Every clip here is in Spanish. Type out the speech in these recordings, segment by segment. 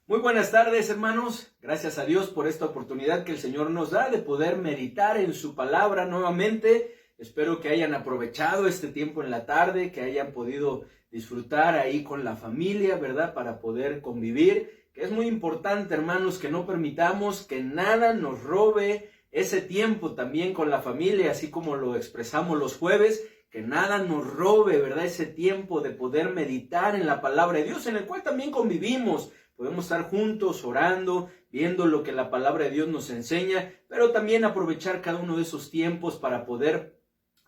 Muy buenas tardes, hermanos. Gracias a Dios por esta oportunidad que el Señor nos da de poder meditar en su palabra nuevamente. Espero que hayan aprovechado este tiempo en la tarde, que hayan podido disfrutar ahí con la familia, ¿verdad? Para poder convivir, que es muy importante, hermanos, que no permitamos que nada nos robe ese tiempo también con la familia, así como lo expresamos los jueves, que nada nos robe, ¿verdad? Ese tiempo de poder meditar en la palabra de Dios, en el cual también convivimos. Podemos estar juntos orando, viendo lo que la palabra de Dios nos enseña, pero también aprovechar cada uno de esos tiempos para poder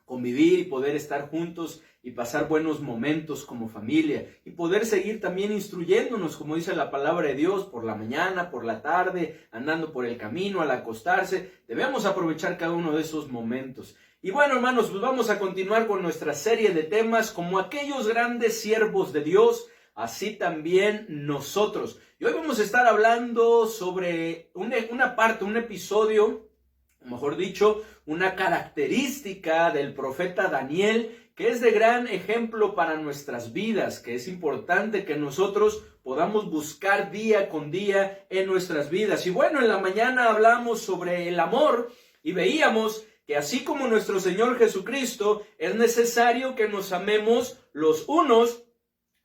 convivir y poder estar juntos y pasar buenos momentos como familia y poder seguir también instruyéndonos, como dice la palabra de Dios, por la mañana, por la tarde, andando por el camino, al acostarse. Debemos aprovechar cada uno de esos momentos. Y bueno, hermanos, pues vamos a continuar con nuestra serie de temas como aquellos grandes siervos de Dios, así también nosotros. Y hoy vamos a estar hablando sobre un episodio, o mejor dicho, una característica del profeta Daniel que es de gran ejemplo para nuestras vidas, que es importante que nosotros podamos buscar día con día en nuestras vidas. Y bueno, en la mañana hablamos sobre el amor y veíamos que así como nuestro Señor Jesucristo, es necesario que nos amemos los unos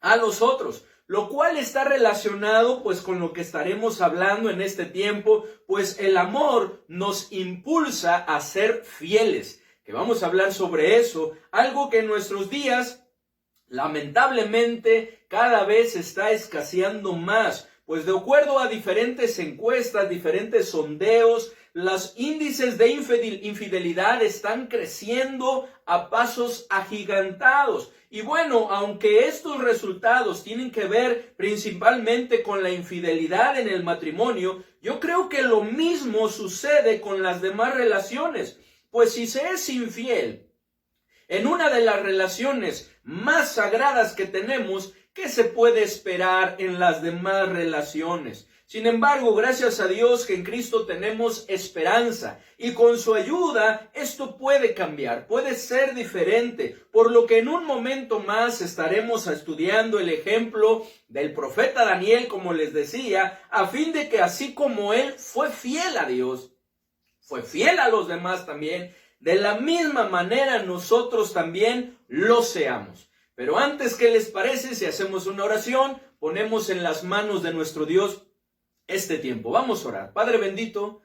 a los otros, lo cual está relacionado pues con lo que estaremos hablando en este tiempo, pues el amor nos impulsa a ser fieles, que vamos a hablar sobre eso, algo que en nuestros días lamentablemente cada vez está escaseando más, pues de acuerdo a diferentes encuestas, diferentes sondeos, los índices de infidelidad están creciendo a pasos agigantados. Y bueno, aunque estos resultados tienen que ver principalmente con la infidelidad en el matrimonio, yo creo que lo mismo sucede con las demás relaciones. Pues si se es infiel en una de las relaciones más sagradas que tenemos, ¿qué se puede esperar en las demás relaciones? Sin embargo, gracias a Dios que en Cristo tenemos esperanza y con su ayuda esto puede cambiar, puede ser diferente, por lo que en un momento más estaremos estudiando el ejemplo del profeta Daniel, como les decía, a fin de que así como él fue fiel a Dios, fue fiel a los demás también, de la misma manera nosotros también lo seamos. Pero antes, ¿qué les parece si hacemos una oración? Ponemos en las manos de nuestro Dios este tiempo. Vamos a orar. Padre bendito,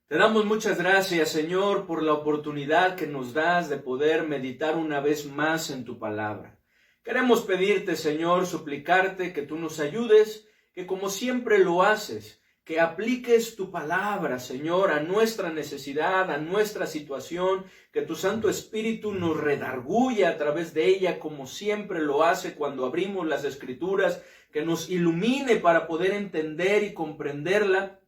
te damos muchas gracias, Señor, por la oportunidad que nos das de poder meditar una vez más en tu palabra. Queremos pedirte, Señor, suplicarte que tú nos ayudes, que como siempre lo haces, que apliques tu palabra, Señor, a nuestra necesidad, a nuestra situación, que tu Santo Espíritu nos redarguya a través de ella, como siempre lo hace cuando abrimos las Escrituras, que nos ilumine para poder entender y comprenderla,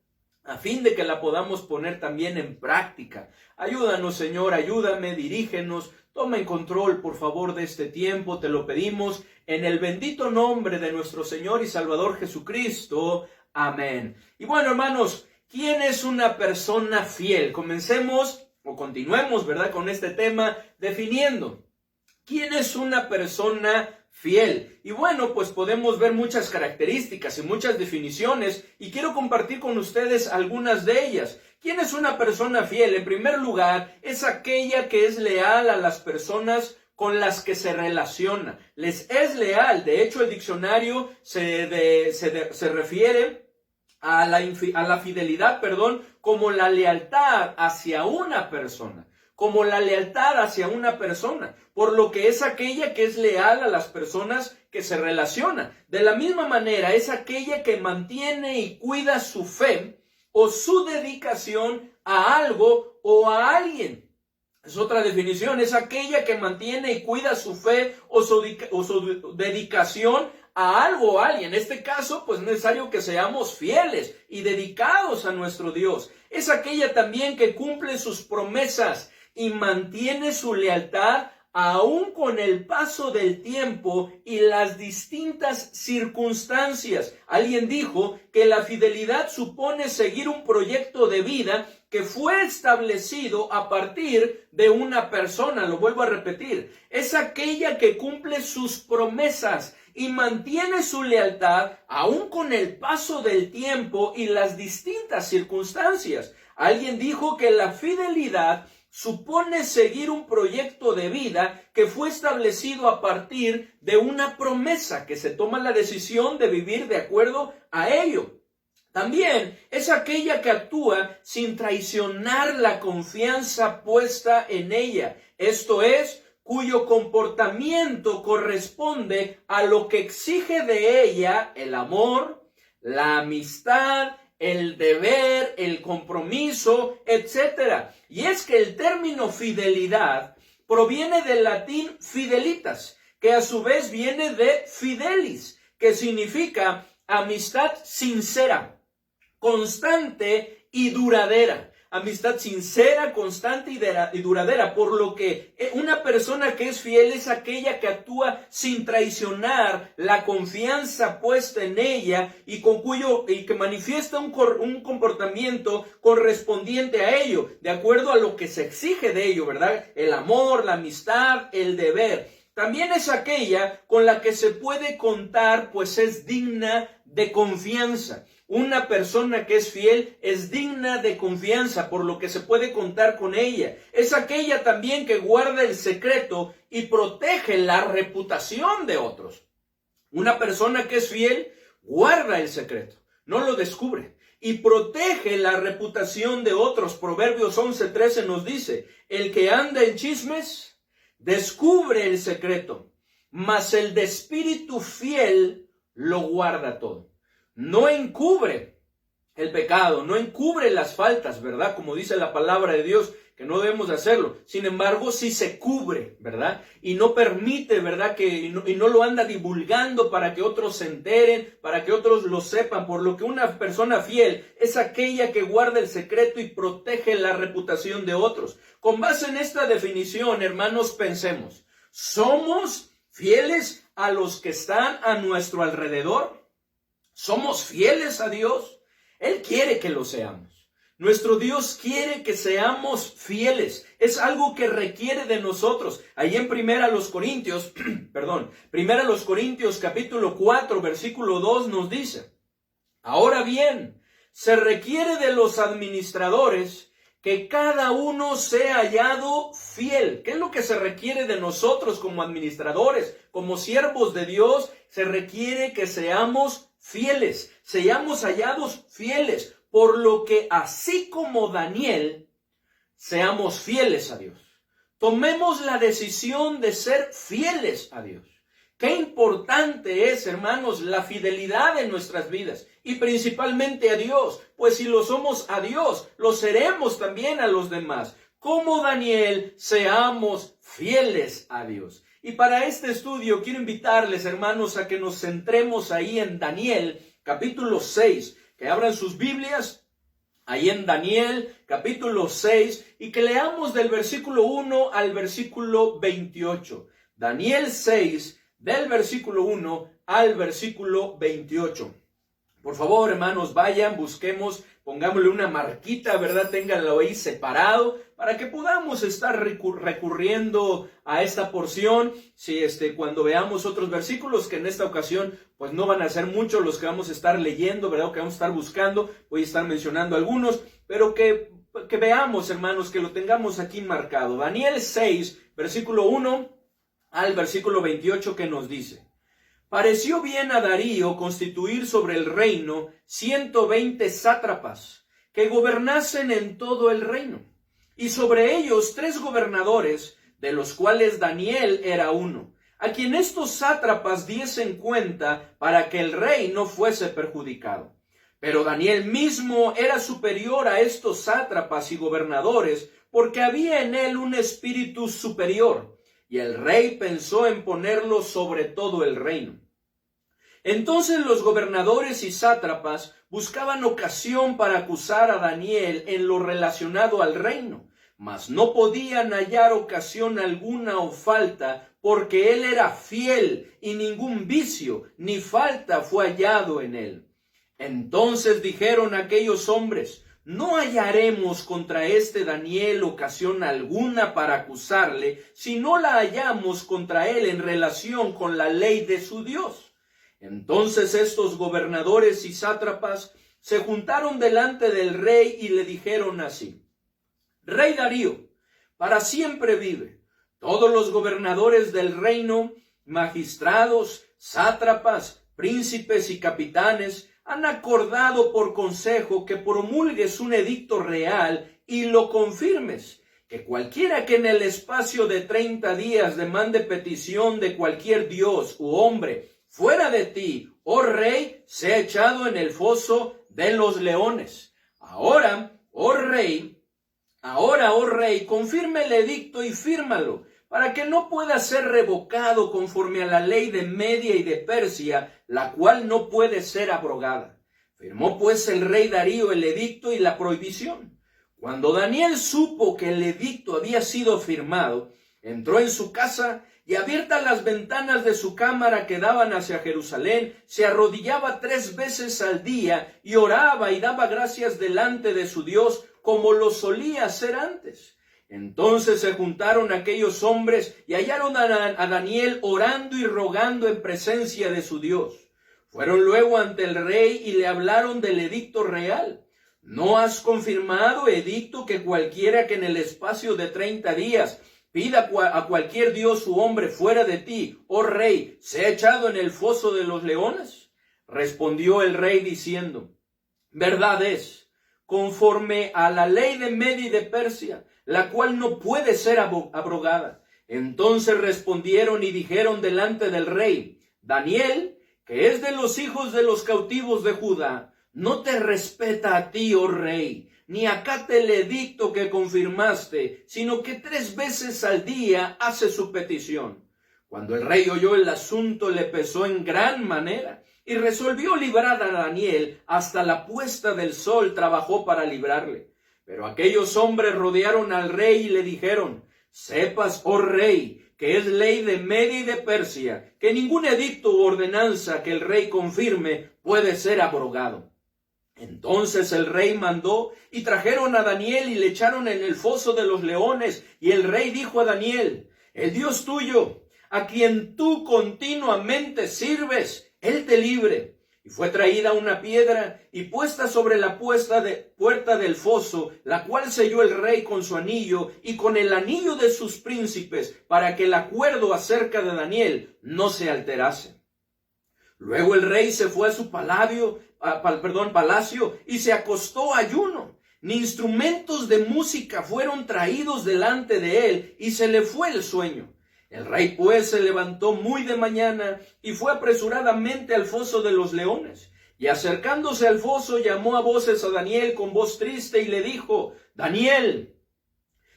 a fin de que la podamos poner también en práctica. Ayúdanos, Señor, ayúdame, dirígenos, toma en control, por favor, de este tiempo, te lo pedimos, en el bendito nombre de nuestro Señor y Salvador Jesucristo. Amén. Y bueno, hermanos, ¿quién es una persona fiel? Comencemos o continuemos, ¿verdad?, con este tema definiendo. ¿Quién es una persona fiel? Y bueno, pues podemos ver muchas características y muchas definiciones y quiero compartir con ustedes algunas de ellas. ¿Quién es una persona fiel? En primer lugar, es aquella que es leal a las personas con las que se relaciona. Les es leal. De hecho, el diccionario se refiere a la fidelidad, como la lealtad hacia una persona. Como la lealtad hacia una persona, por lo que es aquella que es leal a las personas que se relaciona. De la misma manera, es aquella que mantiene y cuida su fe o su dedicación a algo o a alguien. Es otra definición, es aquella que mantiene y cuida su fe o su dedicación a algo o a alguien. En este caso, pues es necesario que seamos fieles y dedicados a nuestro Dios. Es aquella también que cumple sus promesas y mantiene su lealtad aún con el paso del tiempo y las distintas circunstancias. Alguien dijo que la fidelidad supone seguir un proyecto de vida que fue establecido a partir de una persona. Lo vuelvo a repetir, es aquella que cumple sus promesas y mantiene su lealtad aún con el paso del tiempo y las distintas circunstancias. Alguien dijo que la fidelidad supone seguir un proyecto de vida que fue establecido a partir de una promesa, que se toma la decisión de vivir de acuerdo a ello. También es aquella que actúa sin traicionar la confianza puesta en ella. Esto es, cuyo comportamiento corresponde a lo que exige de ella el amor, la amistad, el deber, el compromiso, etc. Y es que el término fidelidad proviene del latín fidelitas, que a su vez viene de fidelis, que significa amistad sincera, constante y duradera. Amistad sincera, constante y duradera, por lo que una persona que es fiel es aquella que actúa sin traicionar la confianza puesta en ella y que manifiesta un comportamiento correspondiente a ello, de acuerdo a lo que se exige de ello, ¿verdad? El amor, la amistad, el deber. También es aquella con la que se puede contar, pues es digna de confianza. Una persona que es fiel es digna de confianza, por lo que se puede contar con ella. Es aquella también que guarda el secreto y protege la reputación de otros. Una persona que es fiel guarda el secreto, no lo descubre, y protege la reputación de otros. Proverbios 11:13 nos dice: el que anda en chismes descubre el secreto, mas el de espíritu fiel lo guarda todo. No encubre el pecado, no encubre las faltas, ¿verdad? Como dice la palabra de Dios, que no debemos de hacerlo. Sin embargo, sí se cubre, ¿verdad? Y no permite, ¿verdad? Y no lo anda divulgando para que otros se enteren, para que otros lo sepan. Por lo que una persona fiel es aquella que guarda el secreto y protege la reputación de otros. Con base en esta definición, hermanos, pensemos, ¿somos fieles a los que están a nuestro alrededor? ¿Somos fieles a Dios? Él quiere que lo seamos. Nuestro Dios quiere que seamos fieles. Es algo que requiere de nosotros. Ahí en Primera Corintios capítulo 4, versículo 2 nos dice: ahora bien, se requiere de los administradores que cada uno sea hallado fiel. ¿Qué es lo que se requiere de nosotros como administradores, como siervos de Dios? Se requiere que seamos fieles, seamos hallados fieles, por lo que así como Daniel, seamos fieles a Dios. Tomemos la decisión de ser fieles a Dios. Qué importante es, hermanos, la fidelidad en nuestras vidas y principalmente a Dios, pues si lo somos a Dios, lo seremos también a los demás. Como Daniel, seamos fieles a Dios. Y para este estudio quiero invitarles, hermanos, a que nos centremos ahí en Daniel, capítulo 6, que abran sus Biblias, ahí en Daniel, capítulo 6, y que leamos del versículo 1 al versículo 28. Daniel 6, del versículo 1 al versículo 28. Por favor, hermanos, vayan, busquemos, pongámosle una marquita, ¿verdad? Ténganlo ahí separado para que podamos estar recurriendo a esta porción. Si cuando veamos otros versículos, que en esta ocasión pues no van a ser muchos los que vamos a estar leyendo, ¿verdad? O que vamos a estar buscando, voy a estar mencionando algunos, pero que veamos, hermanos, que lo tengamos aquí marcado. Daniel 6, versículo 1 al versículo 28, que nos dice: pareció bien a Darío constituir sobre el reino 120 sátrapas que gobernasen en todo el reino, y sobre ellos 3 gobernadores, de los cuales Daniel era uno, a quien estos sátrapas diesen cuenta para que el rey no fuese perjudicado. Pero Daniel mismo era superior a estos sátrapas y gobernadores, porque había en él un espíritu superior, y el rey pensó en ponerlo sobre todo el reino. Entonces los gobernadores y sátrapas buscaban ocasión para acusar a Daniel en lo relacionado al reino, mas no podían hallar ocasión alguna o falta, porque él era fiel y ningún vicio ni falta fue hallado en él. Entonces dijeron aquellos hombres: no hallaremos contra este Daniel ocasión alguna para acusarle, si no la hallamos contra él en relación con la ley de su Dios. Entonces estos gobernadores y sátrapas se juntaron delante del rey y le dijeron así: Rey Darío, para siempre vive. Todos los gobernadores del reino, magistrados, sátrapas, príncipes y capitanes han acordado por consejo que promulgues un edicto real y lo confirmes, que cualquiera que en el espacio de 30 días demande petición de cualquier dios u hombre fuera de ti, oh rey, sea echado en el foso de los leones. Ahora, oh rey, confirme el edicto y fírmalo, para que no pueda ser revocado conforme a la ley de Media y de Persia, la cual no puede ser abrogada. Firmó pues el rey Darío el edicto y la prohibición. Cuando Daniel supo que el edicto había sido firmado, entró en su casa y, abiertas las ventanas de su cámara que daban hacia Jerusalén, se arrodillaba 3 veces al día y oraba y daba gracias delante de su Dios, como lo solía hacer antes. Entonces se juntaron aquellos hombres y hallaron a Daniel orando y rogando en presencia de su Dios. Fueron luego ante el rey y le hablaron del edicto real. ¿No has confirmado, edicto, que cualquiera que en el espacio de 30 días pida a cualquier dios u hombre fuera de ti, oh rey, sea echado en el foso de los leones? Respondió el rey diciendo: verdad es, conforme a la ley de Media y de Persia, la cual no puede ser abrogada. Entonces respondieron y dijeron delante del rey: Daniel, que es de los hijos de los cautivos de Judá, no te respeta a ti, oh rey, ni acate el edicto que confirmaste, sino que 3 veces al día hace su petición. Cuando el rey oyó el asunto, le pesó en gran manera, y resolvió librar a Daniel. Hasta la puesta del sol trabajó para librarle. Pero aquellos hombres rodearon al rey y le dijeron: sepas, oh rey, que es ley de Media y de Persia, que ningún edicto u ordenanza que el rey confirme puede ser abrogado. Entonces el rey mandó y trajeron a Daniel y le echaron en el foso de los leones. Y el rey dijo a Daniel: el Dios tuyo, a quien tú continuamente sirves, él te libre. Y fue traída una piedra y puesta sobre la puerta del foso, la cual selló el rey con su anillo y con el anillo de sus príncipes, para que el acuerdo acerca de Daniel no se alterase. Luego el rey se fue a su palacio y se acostó ayuno. Ni instrumentos de música fueron traídos delante de él, y se le fue el sueño. El rey pues se levantó muy de mañana y fue apresuradamente al foso de los leones. Y acercándose al foso, llamó a voces a Daniel con voz triste y le dijo: Daniel,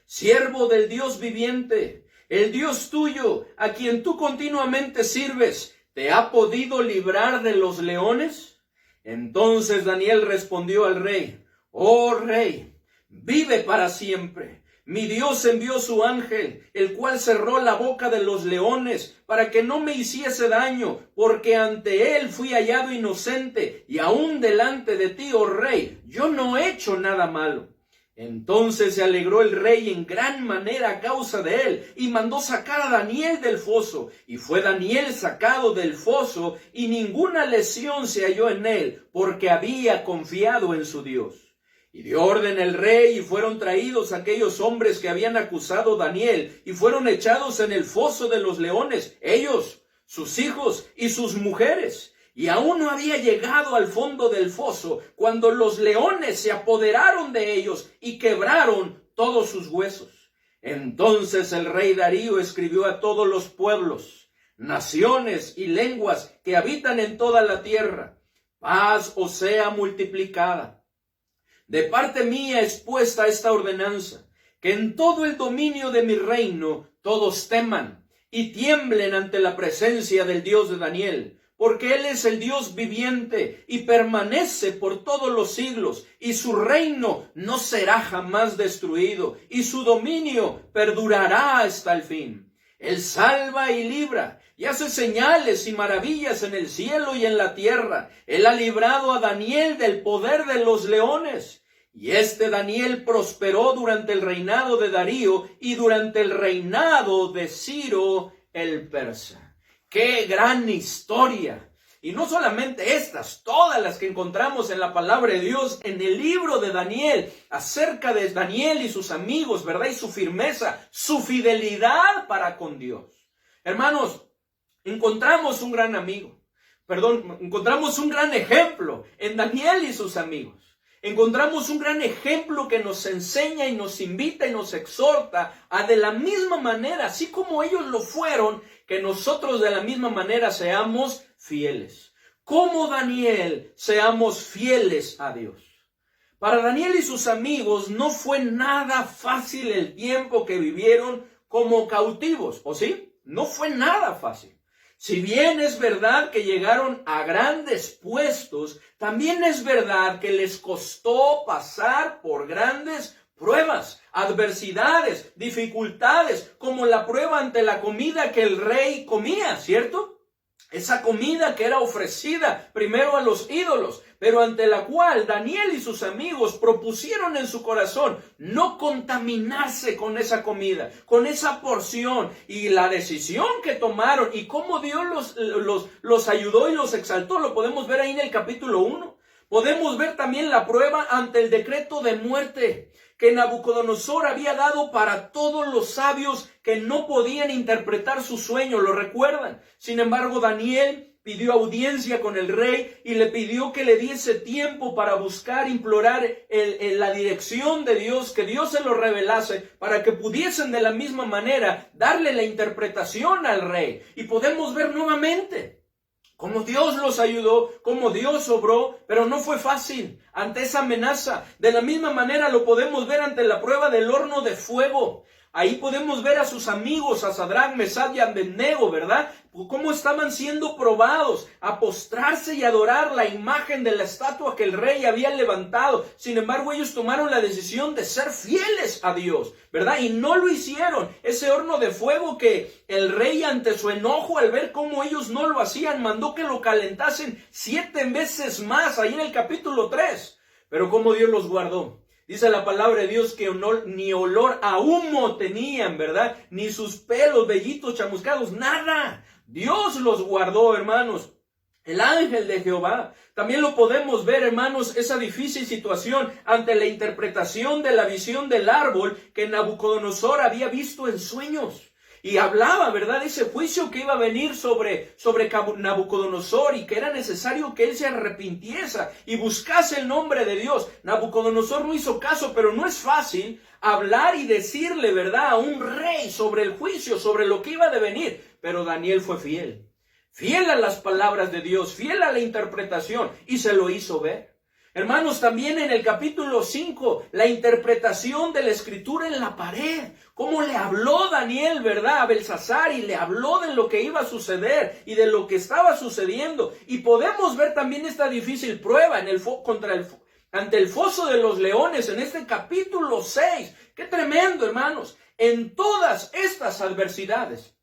siervo del Dios viviente, el Dios tuyo, a quien tú continuamente sirves, ¿te ha podido librar de los leones? Entonces Daniel respondió al rey: oh rey, vive para siempre. Mi Dios envió su ángel, el cual cerró la boca de los leones para que no me hiciese daño, porque ante él fui hallado inocente, y aún delante de ti, oh rey, yo no he hecho nada malo. Entonces se alegró el rey en gran manera a causa de él, y mandó sacar a Daniel del foso. Y fue Daniel sacado del foso, y ninguna lesión se halló en él, porque había confiado en su Dios. Y dio orden el rey, y fueron traídos aquellos hombres que habían acusado a Daniel, y fueron echados en el foso de los leones, ellos, sus hijos y sus mujeres. Y aún no había llegado al fondo del foso, cuando los leones se apoderaron de ellos y quebraron todos sus huesos. Entonces el rey Darío escribió a todos los pueblos, naciones y lenguas que habitan en toda la tierra: paz os sea multiplicada. De parte mía es puesta esta ordenanza, que en todo el dominio de mi reino todos teman y tiemblen ante la presencia del Dios de Daniel, porque él es el Dios viviente y permanece por todos los siglos, y su reino no será jamás destruido, y su dominio perdurará hasta el fin. Él salva y libra, y hace señales y maravillas en el cielo y en la tierra. Él ha librado a Daniel del poder de los leones. Y este Daniel prosperó durante el reinado de Darío y durante el reinado de Ciro el persa. ¡Qué gran historia! Y no solamente estas, todas las que encontramos en la palabra de Dios, en el libro de Daniel, acerca de Daniel y sus amigos, ¿verdad? Y su firmeza, su fidelidad para con Dios. Hermanos, encontramos un gran encontramos un gran ejemplo en Daniel y sus amigos. Encontramos un gran ejemplo que nos enseña y nos invita y nos exhorta a de la misma manera, así como ellos lo fueron, que nosotros de la misma manera seamos fieles. Como Daniel, seamos fieles a Dios. Para Daniel y sus amigos no fue nada fácil el tiempo que vivieron como cautivos, ¿o sí? No fue nada fácil. Si bien es verdad que llegaron a grandes puestos, también es verdad que les costó pasar por grandes pruebas, adversidades, dificultades, como la prueba ante la comida que el rey comía, ¿cierto? Esa comida que era ofrecida primero a los ídolos, pero ante la cual Daniel y sus amigos propusieron en su corazón no contaminarse con esa comida, con esa porción, y la decisión que tomaron y cómo Dios los ayudó y los exaltó, lo podemos ver ahí en el capítulo 1. Podemos ver también la prueba ante el decreto de muerte que Nabucodonosor había dado para todos los sabios que no podían interpretar su sueño, ¿lo recuerdan? Sin embargo, Daniel pidió audiencia con el rey y le pidió que le diese tiempo para buscar, implorar la dirección de Dios, que Dios se lo revelase, para que pudiesen de la misma manera darle la interpretación al rey. Y podemos ver nuevamente cómo Dios los ayudó, cómo Dios obró, pero no fue fácil ante esa amenaza. De la misma manera lo podemos ver ante la prueba del horno de fuego. Ahí podemos ver a sus amigos, a Sadrach, Mesach y Abednego, ¿verdad? Cómo estaban siendo probados a postrarse y adorar la imagen de la estatua que el rey había levantado. Sin embargo, ellos tomaron la decisión de ser fieles a Dios, ¿verdad? Y no lo hicieron. Ese horno de fuego que el rey, ante su enojo al ver cómo ellos no lo hacían, mandó que lo calentasen 7 veces más, ahí en el capítulo 3. Pero cómo Dios los guardó. Dice la palabra de Dios que ni olor a humo tenían, ¿verdad? Ni sus pelos, vellitos, chamuscados, nada. Dios los guardó, hermanos. El ángel de Jehová. También lo podemos ver, hermanos, esa difícil situación ante la interpretación de la visión del árbol que Nabucodonosor había visto en sueños. Y hablaba, ¿verdad?, de ese juicio que iba a venir sobre Nabucodonosor y que era necesario que él se arrepintiese y buscase el nombre de Dios. Nabucodonosor no hizo caso, pero no es fácil hablar y decirle, ¿verdad?, a un rey sobre el juicio, sobre lo que iba a devenir. Pero Daniel fue fiel. Fiel a las palabras de Dios, fiel a la interpretación, y se lo hizo ver. Hermanos, también en el capítulo 5, la interpretación de la escritura en la pared. Cómo le habló Daniel, ¿verdad?, a Belsasar, y le habló de lo que iba a suceder y de lo que estaba sucediendo. Y podemos ver también esta difícil prueba ante el foso de los leones en este capítulo 6. ¡Qué tremendo, hermanos! En todas estas adversidades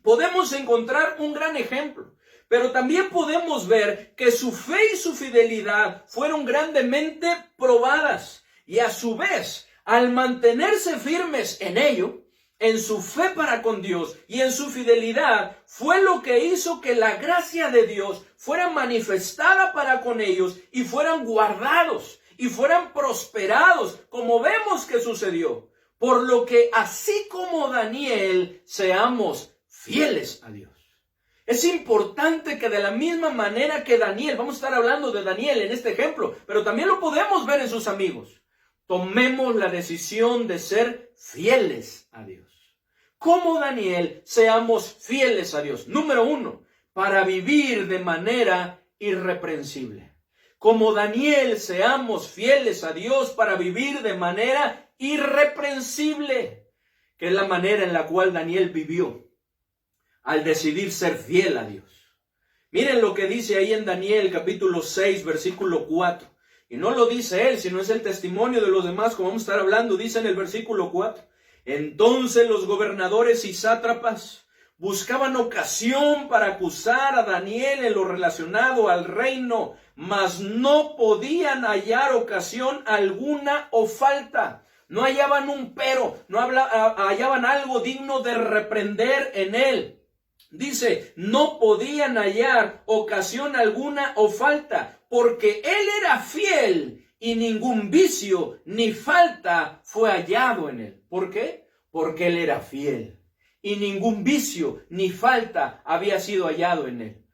podemos encontrar un gran ejemplo. Pero también podemos ver que su fe y su fidelidad fueron grandemente probadas. Y a su vez, al mantenerse firmes en ello, en su fe para con Dios y en su fidelidad, fue lo que hizo que la gracia de Dios fuera manifestada para con ellos y fueran guardados y fueran prosperados, como vemos que sucedió. Por lo que así como Daniel, seamos fieles a Dios. Es importante que de la misma manera que Daniel, vamos a estar hablando de Daniel en este ejemplo, pero también lo podemos ver en sus amigos, tomemos la decisión de ser fieles a Dios. Como Daniel, seamos fieles a Dios. Número 1, para vivir de manera irreprensible. Como Daniel, seamos fieles a Dios para vivir de manera irreprensible, que es la manera en la cual Daniel vivió al decidir ser fiel a Dios. Miren lo que dice ahí en Daniel capítulo 6, versículo 4. Y no lo dice él, sino es el testimonio de los demás, como vamos a estar hablando. Dice en el versículo 4. Entonces los gobernadores y sátrapas buscaban ocasión para acusar a Daniel en lo relacionado al reino, mas no podían hallar ocasión alguna o falta. No hallaban un pero, no hallaban algo digno de reprender en él. Dice, no podían hallar ocasión alguna o falta, porque él era fiel y ningún vicio ni falta fue hallado en él. ¿Por qué? Porque él era fiel y ningún vicio ni falta había sido hallado en él.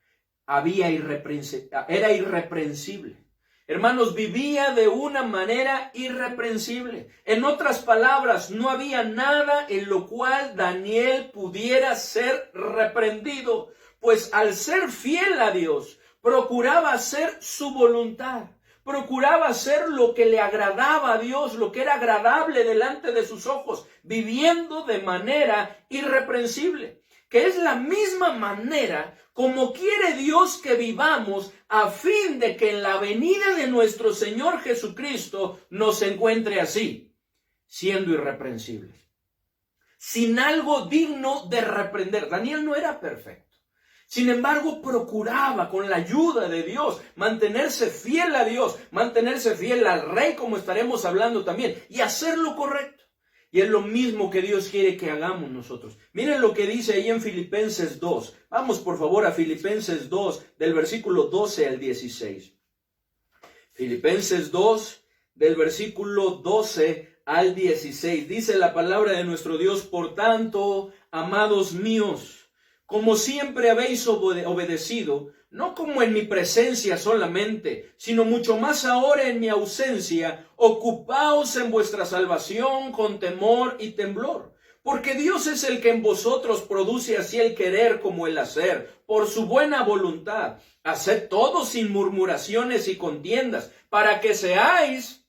Era irreprensible. Hermanos, vivía de una manera irreprensible. En otras palabras, no había nada en lo cual Daniel pudiera ser reprendido, pues al ser fiel a Dios, procuraba hacer su voluntad, procuraba hacer lo que le agradaba a Dios, lo que era agradable delante de sus ojos, viviendo de manera irreprensible, que es la misma manera como quiere Dios que vivamos, a fin de que en la venida de nuestro Señor Jesucristo nos encuentre así, siendo irreprensibles, sin algo digno de reprender. Daniel no era perfecto. Sin embargo, procuraba con la ayuda de Dios mantenerse fiel a Dios, mantenerse fiel al Rey, como estaremos hablando también, y hacer lo correcto. Y es lo mismo que Dios quiere que hagamos nosotros. Miren lo que dice ahí en Filipenses 2. Vamos por favor a Filipenses 2, del versículo 12 al 16. Filipenses 2, del versículo 12 al 16. Dice la palabra de nuestro Dios: por tanto, amados míos, como siempre habéis obedecido, no como en mi presencia solamente, sino mucho más ahora en mi ausencia, ocupaos en vuestra salvación con temor y temblor. Porque Dios es el que en vosotros produce así el querer como el hacer, por su buena voluntad. Haced todo sin murmuraciones y contiendas, para que seáis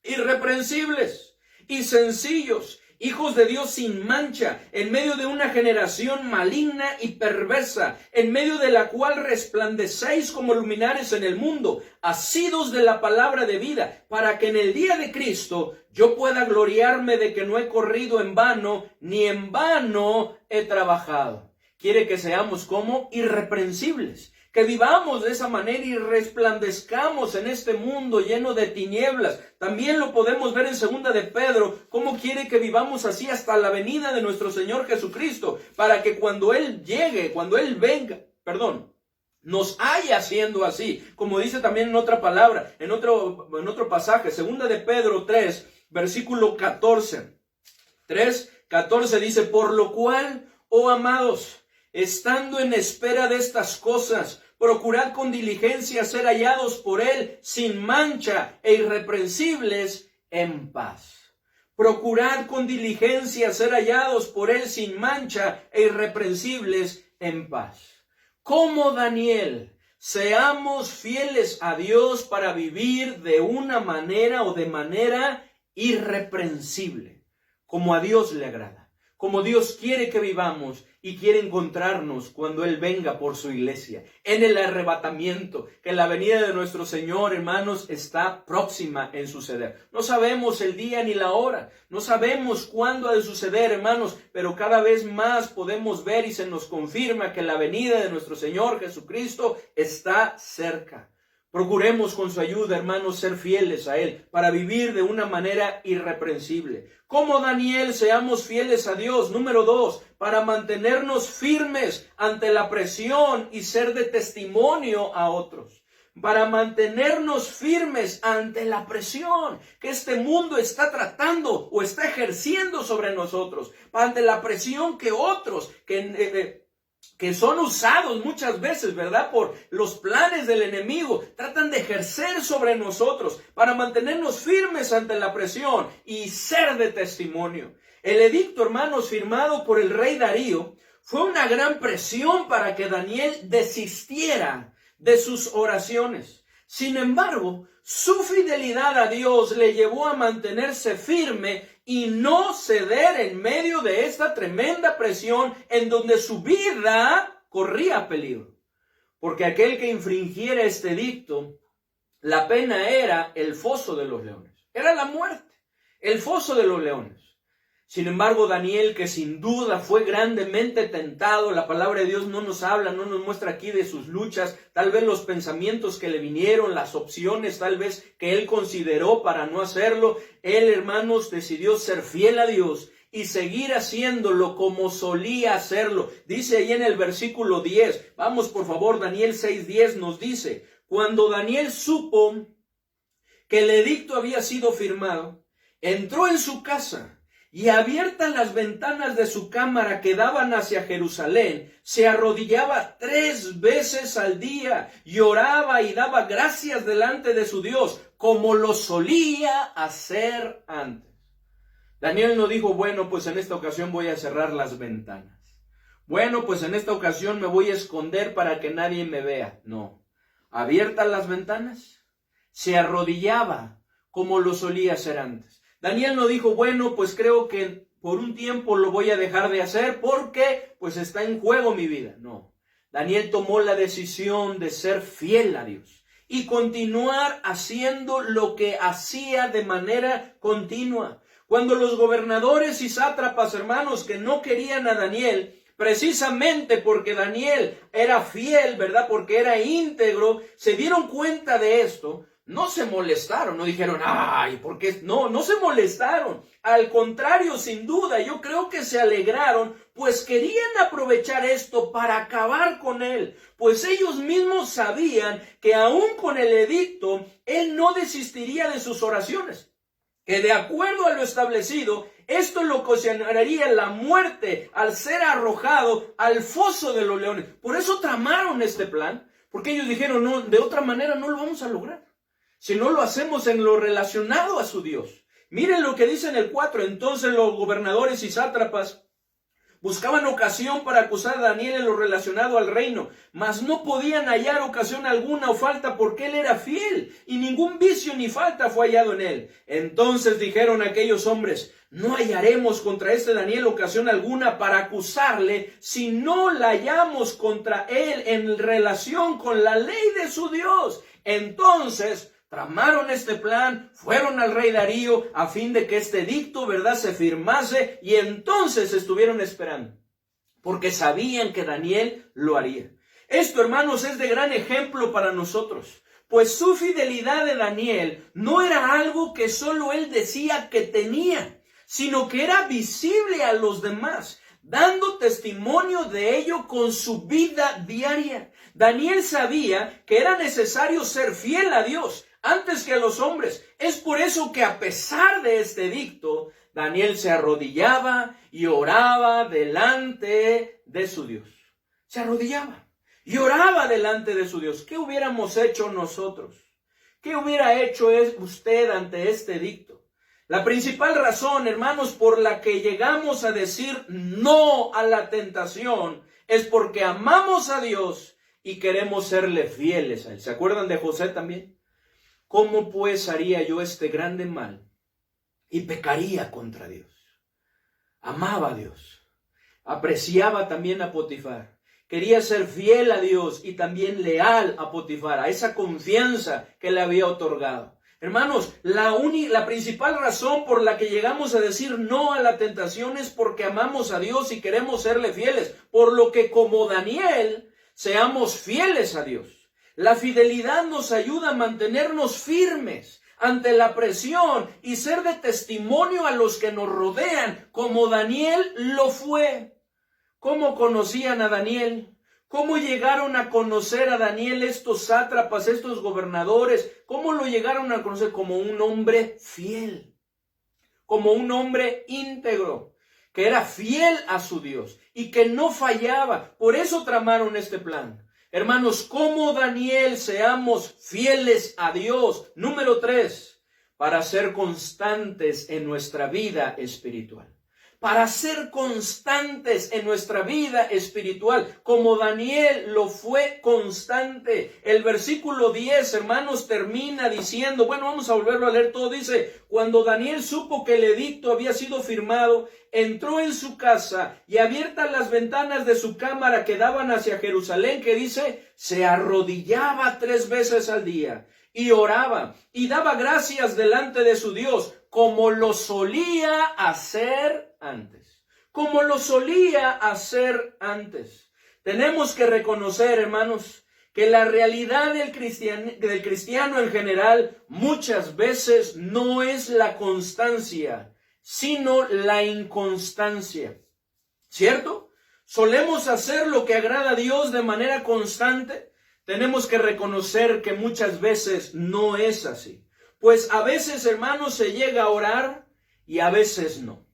irreprensibles y sencillos, hijos de Dios sin mancha, en medio de una generación maligna y perversa, en medio de la cual resplandecéis como luminares en el mundo, asidos de la palabra de vida, para que en el día de Cristo yo pueda gloriarme de que no he corrido en vano, ni en vano he trabajado. Quiere que seamos como irreprensibles, que vivamos de esa manera y resplandezcamos en este mundo lleno de tinieblas. También lo podemos ver en 2 de Pedro, cómo quiere que vivamos así hasta la venida de nuestro Señor Jesucristo, para que cuando Él llegue, cuando Él venga, nos haya siendo así, como dice también en otra palabra, en otro pasaje, 2 de Pedro 3, versículo 14. 3:14 dice: por lo cual, oh amados, estando en espera de estas cosas, procurad con diligencia ser hallados por Él sin mancha e irreprensibles en paz. Procurad con diligencia ser hallados por Él sin mancha e irreprensibles en paz. Como Daniel, seamos fieles a Dios para vivir de una manera o de manera irreprensible, como a Dios le agrada, como Dios quiere que vivamos y quiere encontrarnos cuando Él venga por su iglesia, en el arrebatamiento, que la venida de nuestro Señor, hermanos, está próxima en suceder. No sabemos el día ni la hora, no sabemos cuándo ha de suceder, hermanos, pero cada vez más podemos ver y se nos confirma que la venida de nuestro Señor Jesucristo está cerca. Procuremos con su ayuda, hermanos, ser fieles a Él para vivir de una manera irreprensible. Como Daniel, seamos fieles a Dios. Número 2, para mantenernos firmes ante la presión y ser de testimonio a otros. Para mantenernos firmes ante la presión que este mundo está tratando o está ejerciendo sobre nosotros. Ante la presión que otros, que son usados muchas veces, ¿verdad?, por los planes del enemigo, tratan de ejercer sobre nosotros para mantenernos firmes ante la presión y ser de testimonio. El edicto, hermanos, firmado por el rey Darío, fue una gran presión para que Daniel desistiera de sus oraciones. Sin embargo, su fidelidad a Dios le llevó a mantenerse firme y no ceder en medio de esta tremenda presión en donde su vida corría peligro. Porque aquel que infringiera este edicto, la pena era el foso de los leones. Era la muerte, el foso de los leones. Sin embargo, Daniel, que sin duda fue grandemente tentado, la palabra de Dios no nos habla, no nos muestra aquí de sus luchas, tal vez los pensamientos que le vinieron, las opciones tal vez que él consideró para no hacerlo. Él, hermanos, decidió ser fiel a Dios y seguir haciéndolo como solía hacerlo. Dice ahí en el versículo 10, vamos por favor, Daniel 6:10 nos dice, cuando Daniel supo que el edicto había sido firmado, entró en su casa y abiertas las ventanas de su cámara que daban hacia Jerusalén, se arrodillaba 3 veces al día y oraba y daba gracias delante de su Dios, como lo solía hacer antes. Daniel no dijo, bueno, pues en esta ocasión voy a cerrar las ventanas. Bueno, pues en esta ocasión me voy a esconder para que nadie me vea. No. Abiertas las ventanas, se arrodillaba como lo solía hacer antes. Daniel no dijo, bueno, pues creo que por un tiempo lo voy a dejar de hacer porque pues está en juego mi vida. No. Daniel tomó la decisión de ser fiel a Dios y continuar haciendo lo que hacía de manera continua. Cuando los gobernadores y sátrapas, hermanos, que no querían a Daniel, precisamente porque Daniel era fiel, ¿verdad? Porque era íntegro, se dieron cuenta de esto, no se molestaron, no dijeron, ay, ¿por qué? No se molestaron. Al contrario, sin duda, yo creo que se alegraron, pues querían aprovechar esto para acabar con él, pues ellos mismos sabían que aún con el edicto, él no desistiría de sus oraciones. Que de acuerdo a lo establecido, esto le ocasionaría la muerte al ser arrojado al foso de los leones. Por eso tramaron este plan, porque ellos dijeron, no, de otra manera no lo vamos a lograr, si no lo hacemos en lo relacionado a su Dios. Miren lo que dice en el 4, entonces los gobernadores y sátrapas buscaban ocasión para acusar a Daniel en lo relacionado al reino, mas no podían hallar ocasión alguna o falta porque él era fiel y ningún vicio ni falta fue hallado en él. Entonces dijeron aquellos hombres, no hallaremos contra este Daniel ocasión alguna para acusarle si no la hallamos contra él en relación con la ley de su Dios. Entonces tramaron este plan, fueron al rey Darío a fin de que este edicto, ¿verdad?, se firmase, y entonces estuvieron esperando, porque sabían que Daniel lo haría. Esto, hermanos, es de gran ejemplo para nosotros, pues su fidelidad de Daniel no era algo que solo él decía que tenía, sino que era visible a los demás, dando testimonio de ello con su vida diaria. Daniel sabía que era necesario ser fiel a Dios antes que a los hombres. Es por eso que a pesar de este edicto, Daniel se arrodillaba y oraba delante de su Dios. Se arrodillaba y oraba delante de su Dios. ¿Qué hubiéramos hecho nosotros? ¿Qué hubiera hecho usted ante este edicto? La principal razón, hermanos, por la que llegamos a decir no a la tentación es porque amamos a Dios y queremos serle fieles a Él. ¿Se acuerdan de José también? ¿Cómo pues haría yo este grande mal y pecaría contra Dios? Amaba a Dios, apreciaba también a Potifar, quería ser fiel a Dios y también leal a Potifar, a esa confianza que le había otorgado. Hermanos, la principal razón por la que llegamos a decir no a la tentación es porque amamos a Dios y queremos serle fieles, por lo que como Daniel, seamos fieles a Dios. La fidelidad nos ayuda a mantenernos firmes ante la presión y ser de testimonio a los que nos rodean, como Daniel lo fue. ¿Cómo conocían a Daniel? ¿Cómo llegaron a conocer a Daniel estos sátrapas, estos gobernadores? ¿Cómo lo llegaron a conocer? Como un hombre fiel, como un hombre íntegro, que era fiel a su Dios y que no fallaba. Por eso tramaron este plan. Hermanos, como Daniel, seamos fieles a Dios. Número 3, para ser constantes en nuestra vida espiritual. Para ser constantes en nuestra vida espiritual, como Daniel lo fue constante. El versículo 10, hermanos, termina diciendo, bueno, vamos a volverlo a leer todo, dice, cuando Daniel supo que el edicto había sido firmado, entró en su casa y abiertas las ventanas de su cámara que daban hacia Jerusalén, que dice, se arrodillaba 3 veces al día y oraba y daba gracias delante de su Dios, como lo solía hacer antes. Como lo solía hacer antes. Tenemos que reconocer, hermanos, que la realidad del cristiano en general muchas veces no es la constancia sino la inconstancia. ¿Cierto? Solemos hacer lo que agrada a Dios de manera constante. Tenemos que reconocer que muchas veces no es así. Pues a veces, hermanos, se llega a orar y a veces no.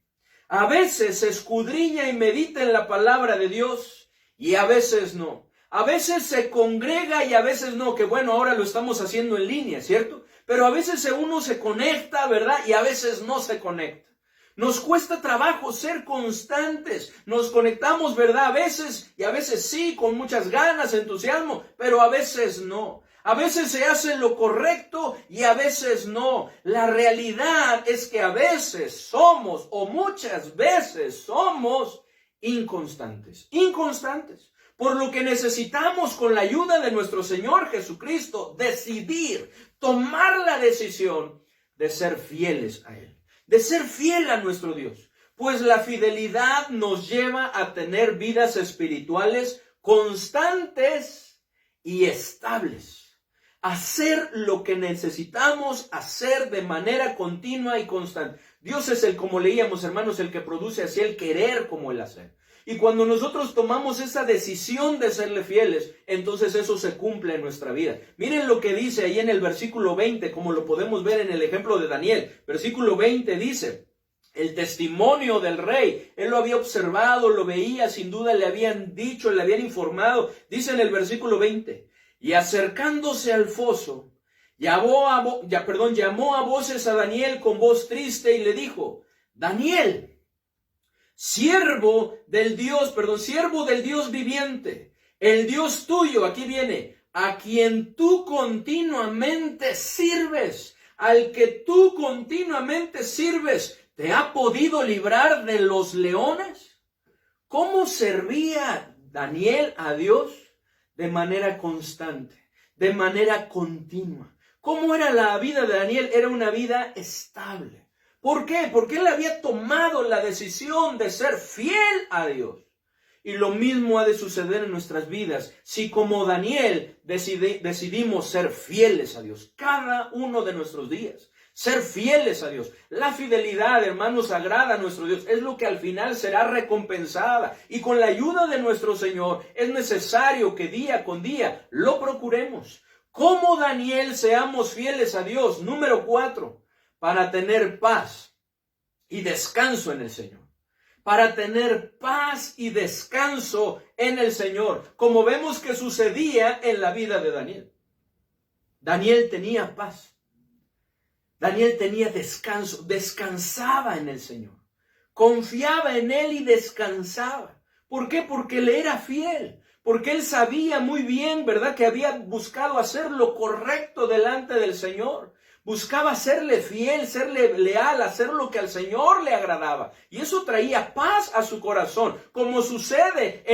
A veces se escudriña y medita en la palabra de Dios y a veces no. A veces se congrega y a veces no, que bueno, ahora lo estamos haciendo en línea, ¿cierto? Pero a veces uno se conecta, ¿verdad? Y a veces no se conecta. Nos cuesta trabajo ser constantes. Nos conectamos, ¿verdad? A veces, y a veces sí, con muchas ganas, entusiasmo, pero a veces no. A veces se hace lo correcto y a veces no. La realidad es que a veces somos, o muchas veces somos, inconstantes. Inconstantes. Por lo que necesitamos, con la ayuda de nuestro Señor Jesucristo, decidir, tomar la decisión de ser fieles a Él. De ser fiel a nuestro Dios. Pues la fidelidad nos lleva a tener vidas espirituales constantes y estables. Hacer lo que necesitamos hacer de manera continua y constante. Dios es como leíamos, hermanos, el que produce así el querer como el hacer. Y cuando nosotros tomamos esa decisión de serle fieles, entonces eso se cumple en nuestra vida. Miren lo que dice ahí en el versículo 20, como lo podemos ver en el ejemplo de Daniel. Versículo 20 dice, el testimonio del rey, él lo había observado, lo veía, sin duda le habían dicho, le habían informado. Dice en el versículo 20, y acercándose al foso, llamó a voces a Daniel con voz triste y le dijo, Daniel, siervo del Dios viviente, el Dios tuyo, aquí viene, a quien tú continuamente sirves, al que tú continuamente sirves, ¿te ha podido librar de los leones? ¿Cómo servía Daniel a Dios? De manera constante, de manera continua. ¿Cómo era la vida de Daniel? Era una vida estable. ¿Por qué? Porque él había tomado la decisión de ser fiel a Dios. Y lo mismo ha de suceder en nuestras vidas si como Daniel decidimos ser fieles a Dios cada uno de nuestros días. Ser fieles a Dios. La fidelidad, hermanos, agrada a nuestro Dios. Es lo que al final será recompensada. Y con la ayuda de nuestro Señor es necesario que día con día lo procuremos. Como Daniel seamos fieles a Dios. Número 4. Para tener paz y descanso en el Señor. Para tener paz y descanso en el Señor. Como vemos que sucedía en la vida de Daniel. Daniel tenía paz. Daniel tenía descanso. Descansaba en el Señor. Confiaba en Él y descansaba. ¿Por qué? Porque le era fiel. Porque él sabía muy bien, ¿verdad?, que había buscado hacer lo correcto delante del Señor. Buscaba serle fiel, serle leal, hacer lo que al Señor le agradaba. Y eso traía paz a su corazón, como sucede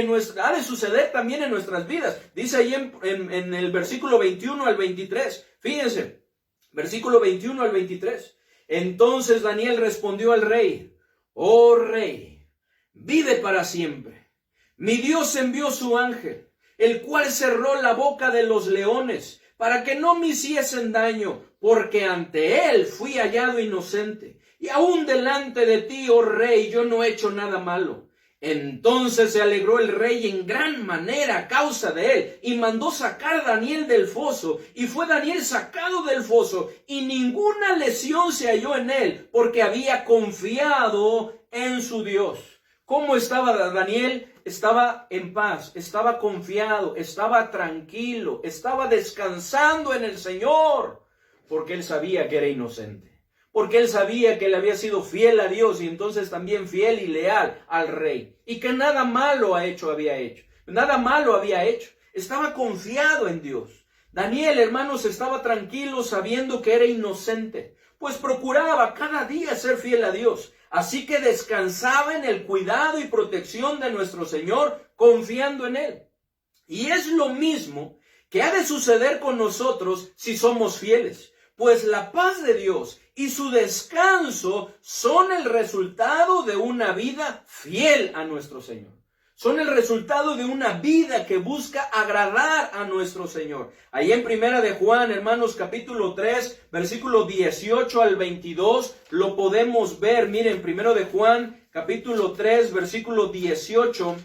ha de suceder también en nuestras vidas. Dice ahí en el versículo 21 al 23. Fíjense, versículo 21 al 23. Entonces Daniel respondió al rey, oh rey, vive para siempre. Mi Dios envió su ángel, el cual cerró la boca de los leones, para que no me hiciesen daño, porque ante él fui hallado inocente. Y aún delante de ti, oh rey, yo no he hecho nada malo. Entonces se alegró el rey en gran manera a causa de él, y mandó sacar a Daniel del foso. Y fue Daniel sacado del foso, y ninguna lesión se halló en él, porque había confiado en su Dios. ¿Cómo estaba Daniel? Estaba en paz, estaba confiado, estaba tranquilo, estaba descansando en el Señor, porque él sabía que era inocente, porque él sabía que él había sido fiel a Dios y entonces también fiel y leal al rey, y que nada malo había hecho, estaba confiado en Dios. Daniel, hermanos, estaba tranquilo sabiendo que era inocente, pues procuraba cada día ser fiel a Dios. Así que descansaba en el cuidado y protección de nuestro Señor, confiando en Él. Y es lo mismo que ha de suceder con nosotros si somos fieles, pues la paz de Dios y su descanso son el resultado de una vida fiel a nuestro Señor. Son el resultado de una vida que busca agradar a nuestro Señor. Ahí en Primera de Juan, hermanos, capítulo 3, versículo 18 al 22, lo podemos ver. Miren, Primero de Juan, capítulo 3, versículo 18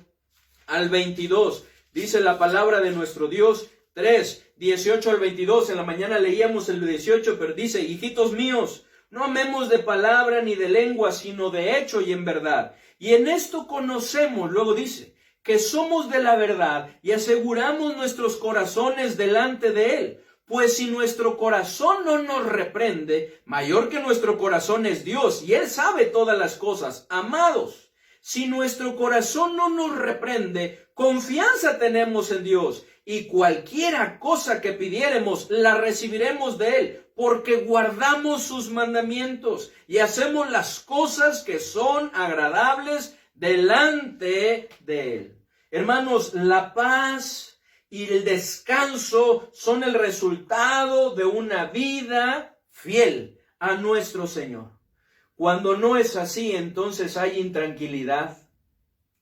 al 22. Dice la palabra de nuestro Dios, 3, 18 al 22. En la mañana leíamos el 18, pero dice: hijitos míos, no amemos de palabra ni de lengua, sino de hecho y en verdad. Y en esto conocemos, luego dice, que somos de la verdad y aseguramos nuestros corazones delante de Él. Pues si nuestro corazón no nos reprende, mayor que nuestro corazón es Dios, y Él sabe todas las cosas. Amados, si nuestro corazón no nos reprende, confianza tenemos en Dios, y cualquiera cosa que pidiéremos, la recibiremos de Él, porque guardamos sus mandamientos y hacemos las cosas que son agradables delante de Él. Hermanos, la paz y el descanso son el resultado de una vida fiel a nuestro Señor. Cuando no es así, entonces hay intranquilidad.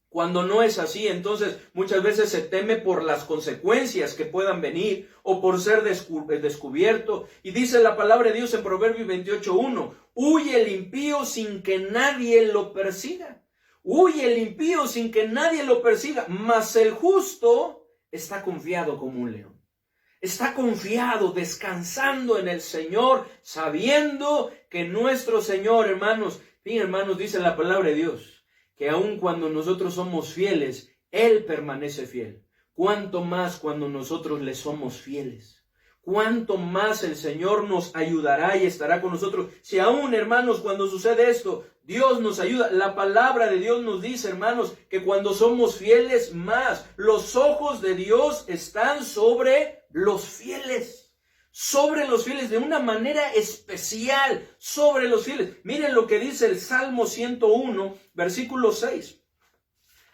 Cuando no es así, entonces muchas veces se teme por las consecuencias que puedan venir o por ser descubierto. Y dice la palabra de Dios en Proverbios 28:1, huye el impío sin que nadie lo persiga. Huye el impío sin que nadie lo persiga, mas el justo está confiado como un león. Está confiado, descansando en el Señor, sabiendo que nuestro Señor, hermanos, dice la palabra de Dios, que aun cuando nosotros somos fieles, Él permanece fiel. Cuánto más cuando nosotros le somos fieles. Cuánto más el Señor nos ayudará y estará con nosotros. Si aún, hermanos, cuando sucede esto, Dios nos ayuda. La palabra de Dios nos dice, hermanos, que cuando somos fieles más, los ojos de Dios están sobre los fieles. Sobre los fieles, de una manera especial, sobre los fieles. Miren lo que dice el Salmo 101, versículo 6.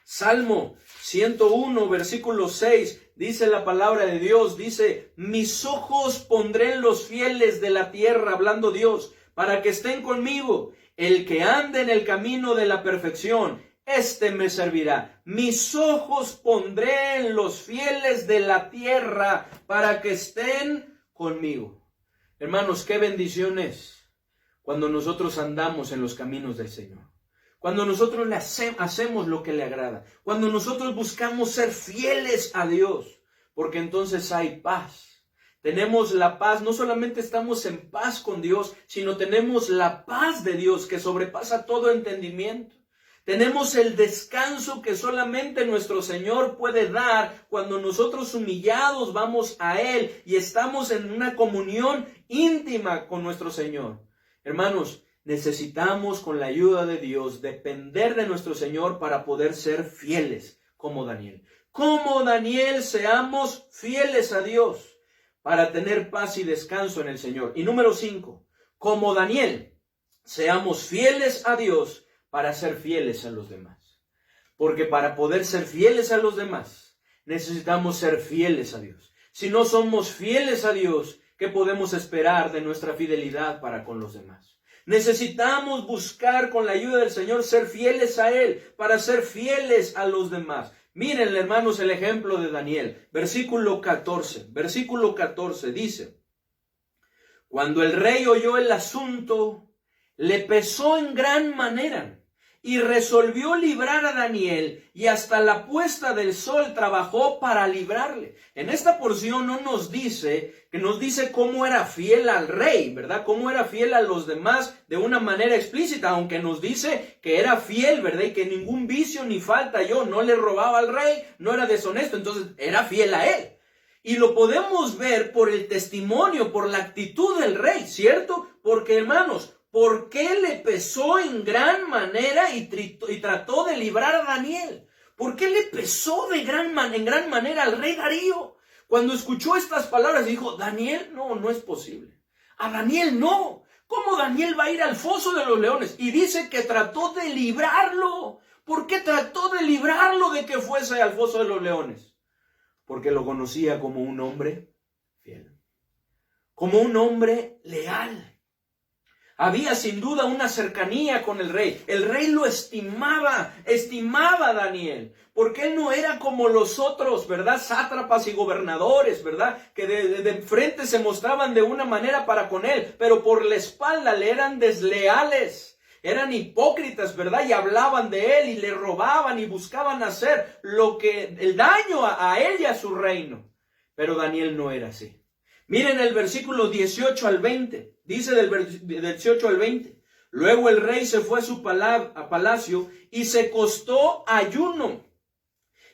Salmo 101, versículo 6, dice la palabra de Dios, dice, mis ojos pondré en los fieles de la tierra, hablando Dios, para que estén conmigo. El que ande en el camino de la perfección, este me servirá. Mis ojos pondré en los fieles de la tierra, para que estén conmigo. Hermanos, qué bendición es cuando nosotros andamos en los caminos del Señor. Cuando nosotros hacemos lo que le agrada. Cuando nosotros buscamos ser fieles a Dios. Porque entonces hay paz. Tenemos la paz. No solamente estamos en paz con Dios, sino tenemos la paz de Dios que sobrepasa todo entendimiento. Tenemos el descanso que solamente nuestro Señor puede dar cuando nosotros humillados vamos a Él y estamos en una comunión íntima con nuestro Señor. Hermanos, necesitamos con la ayuda de Dios depender de nuestro Señor para poder ser fieles como Daniel. Como Daniel seamos fieles a Dios para tener paz y descanso en el Señor. Y número 5, como Daniel seamos fieles a Dios para ser fieles a los demás. Porque para poder ser fieles a los demás, necesitamos ser fieles a Dios. Si no somos fieles a Dios, ¿qué podemos esperar de nuestra fidelidad para con los demás? Necesitamos buscar con la ayuda del Señor ser fieles a Él, para ser fieles a los demás. Miren, hermanos, el ejemplo de Daniel. Versículo 14 dice, cuando el rey oyó el asunto, le pesó en gran manera y resolvió librar a Daniel, y hasta la puesta del sol trabajó para librarle. En esta porción no nos dice, que nos dice cómo era fiel al rey, ¿verdad? Cómo era fiel a los demás de una manera explícita, aunque nos dice que era fiel, ¿verdad? Y que ningún vicio ni falta no le robaba al rey, no era deshonesto, entonces era fiel a él. Y lo podemos ver por el testimonio, por la actitud del rey, ¿cierto? Porque, hermanos, ¿por qué le pesó en gran manera y trató de librar a Daniel? ¿Por qué le pesó en gran manera al rey Darío? Cuando escuchó estas palabras dijo, Daniel, no es posible. A Daniel no. ¿Cómo Daniel va a ir al foso de los leones? Y dice que trató de librarlo. ¿Por qué trató de librarlo de que fuese al foso de los leones? Porque lo conocía como un hombre fiel. Como un hombre leal. Había sin duda una cercanía con el rey. El rey lo estimaba a Daniel, porque él no era como los otros, ¿verdad? Sátrapas y gobernadores, ¿verdad? Que de frente se mostraban de una manera para con él, pero por la espalda le eran desleales. Eran hipócritas, ¿verdad? Y hablaban de él y le robaban y buscaban hacer el daño a él y a su reino. Pero Daniel no era así. Miren el versículo 18 al 20. Dice del 18 al 20. Luego el rey se fue a su palacio y se acostó ayuno.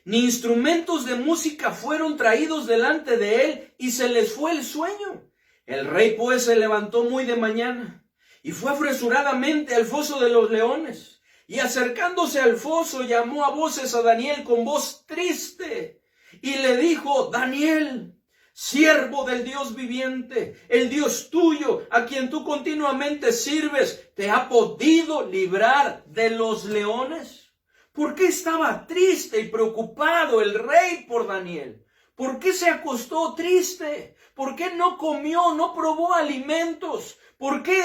Ni instrumentos de música fueron traídos delante de él y se les fue el sueño. El rey pues se levantó muy de mañana y fue apresuradamente al foso de los leones. Y acercándose al foso llamó a voces a Daniel con voz triste y le dijo: Daniel, siervo del Dios viviente, el Dios tuyo, a quien tú continuamente sirves, ¿te ha podido librar de los leones? ¿Por qué estaba triste y preocupado el rey por Daniel? ¿Por qué se acostó triste? ¿Por qué no comió, no probó alimentos? ¿Por qué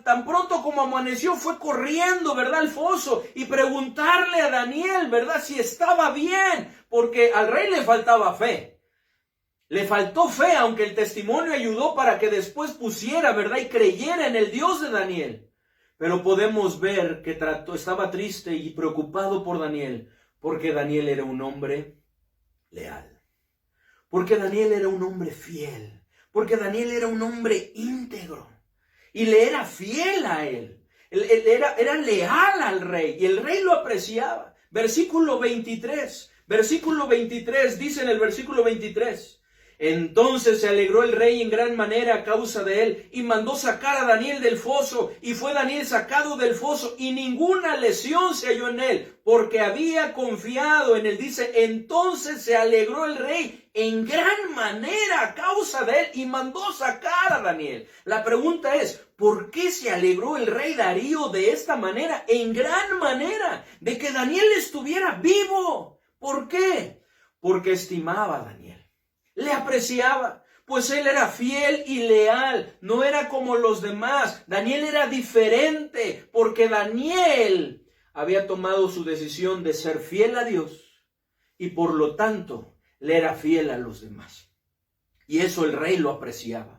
tan pronto como amaneció fue corriendo, ¿verdad?, al foso y preguntarle a Daniel, ¿verdad?, si estaba bien? Porque al rey le faltaba fe. Le faltó fe, aunque el testimonio ayudó para que después pusiera, ¿verdad?, y creyera en el Dios de Daniel. Pero podemos ver que estaba triste y preocupado por Daniel, porque Daniel era un hombre leal. Porque Daniel era un hombre fiel. Porque Daniel era un hombre íntegro. Y le era fiel a él. Él era leal al rey. Y el rey lo apreciaba. Versículo 23. Versículo 23 dice en el versículo 23. Entonces se alegró el rey en gran manera a causa de él y mandó sacar a Daniel del foso, y fue Daniel sacado del foso y ninguna lesión se halló en él, porque había confiado en él. Dice, entonces se alegró el rey en gran manera a causa de él y mandó sacar a Daniel. La pregunta es, ¿por qué se alegró el rey Darío de esta manera, en gran manera, de que Daniel estuviera vivo? ¿Por qué? Porque estimaba a Daniel. Le apreciaba, pues él era fiel y leal, no era como los demás. Daniel era diferente, porque Daniel había tomado su decisión de ser fiel a Dios y por lo tanto le era fiel a los demás. Y eso el rey lo apreciaba.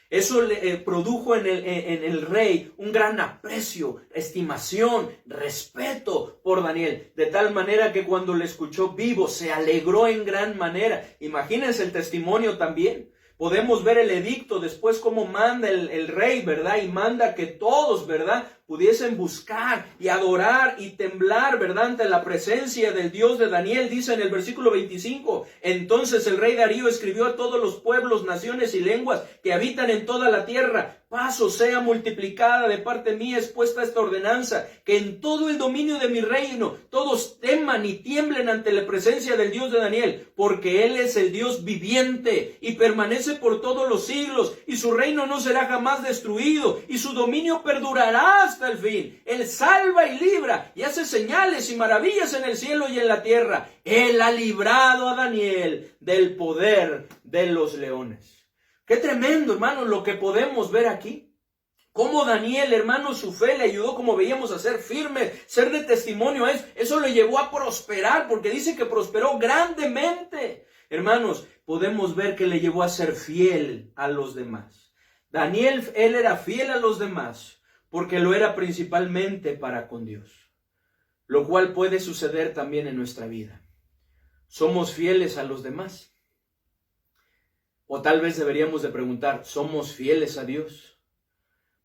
Eso le produjo en el rey un gran aprecio, estimación, respeto por Daniel. De tal manera que cuando le escuchó vivo se alegró en gran manera. Imagínense el testimonio también. Podemos ver el edicto después cómo manda el rey, ¿verdad? Y manda que todos, ¿verdad?, pudiesen buscar y adorar y temblar, ¿verdad?, ante la presencia del Dios de Daniel. Dice en el versículo 25, entonces el rey Darío escribió a todos los pueblos, naciones y lenguas que habitan en toda la tierra: paz os sea multiplicada de parte mía expuesta esta ordenanza, que en todo el dominio de mi reino todos teman y tiemblen ante la presencia del Dios de Daniel, porque él es el Dios viviente y permanece por todos los siglos, y su reino no será jamás destruido, y su dominio perdurará hasta el fin. Él salva y libra y hace señales y maravillas en el cielo y en la tierra. Él ha librado a Daniel del poder de los leones. Qué tremendo, hermanos, lo que podemos ver aquí. Cómo Daniel, hermanos, su fe le ayudó, como veíamos, a ser firme, ser de testimonio a él. Eso le llevó a prosperar, porque dice que prosperó grandemente. Hermanos, podemos ver que le llevó a ser fiel a los demás. Daniel, él era fiel a los demás, porque lo era principalmente para con Dios. Lo cual puede suceder también en nuestra vida. ¿Somos fieles a los demás? O tal vez deberíamos de preguntar, ¿somos fieles a Dios?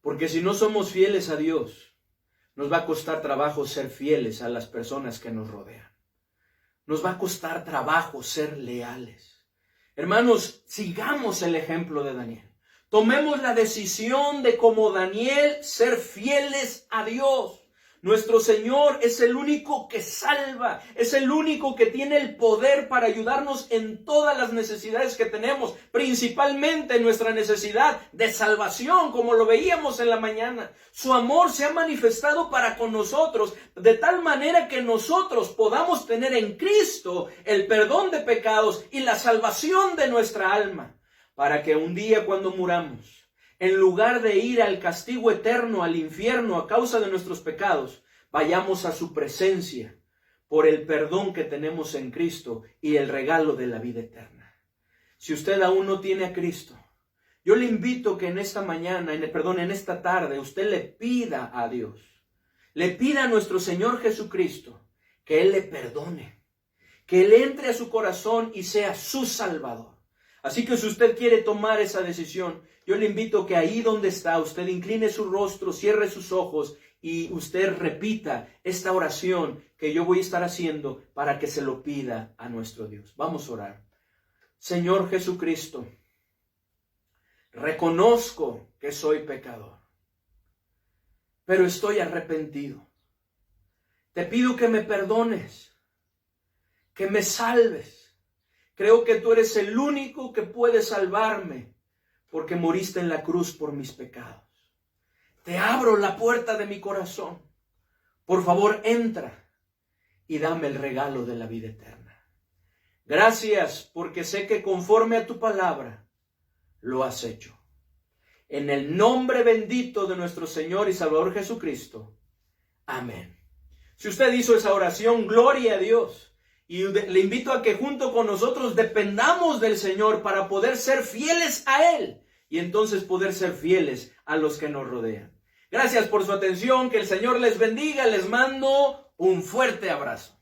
Porque si no somos fieles a Dios, nos va a costar trabajo ser fieles a las personas que nos rodean. Nos va a costar trabajo ser leales. Hermanos, sigamos el ejemplo de Daniel. Tomemos la decisión de, como Daniel, ser fieles a Dios. Nuestro Señor es el único que salva, es el único que tiene el poder para ayudarnos en todas las necesidades que tenemos, principalmente en nuestra necesidad de salvación, como lo veíamos en la mañana. Su amor se ha manifestado para con nosotros, de tal manera que nosotros podamos tener en Cristo el perdón de pecados y la salvación de nuestra alma, para que un día cuando muramos, en lugar de ir al castigo eterno, al infierno a causa de nuestros pecados, vayamos a su presencia por el perdón que tenemos en Cristo y el regalo de la vida eterna. Si usted aún no tiene a Cristo, yo le invito que en esta mañana, en esta tarde, usted le pida a Dios, le pida a nuestro Señor Jesucristo que Él le perdone, que Él entre a su corazón y sea su Salvador. Así que si usted quiere tomar esa decisión, yo le invito que ahí donde está, usted incline su rostro, cierre sus ojos y usted repita esta oración que yo voy a estar haciendo para que se lo pida a nuestro Dios. Vamos a orar. Señor Jesucristo, reconozco que soy pecador, pero estoy arrepentido. Te pido que me perdones, que me salves. Creo que tú eres el único que puede salvarme porque moriste en la cruz por mis pecados. Te abro la puerta de mi corazón. Por favor, entra y dame el regalo de la vida eterna. Gracias porque sé que conforme a tu palabra lo has hecho. En el nombre bendito de nuestro Señor y Salvador Jesucristo. Amén. Si usted hizo esa oración, gloria a Dios. Y le invito a que junto con nosotros dependamos del Señor para poder ser fieles a Él y entonces poder ser fieles a los que nos rodean. Gracias por su atención, que el Señor les bendiga, les mando un fuerte abrazo.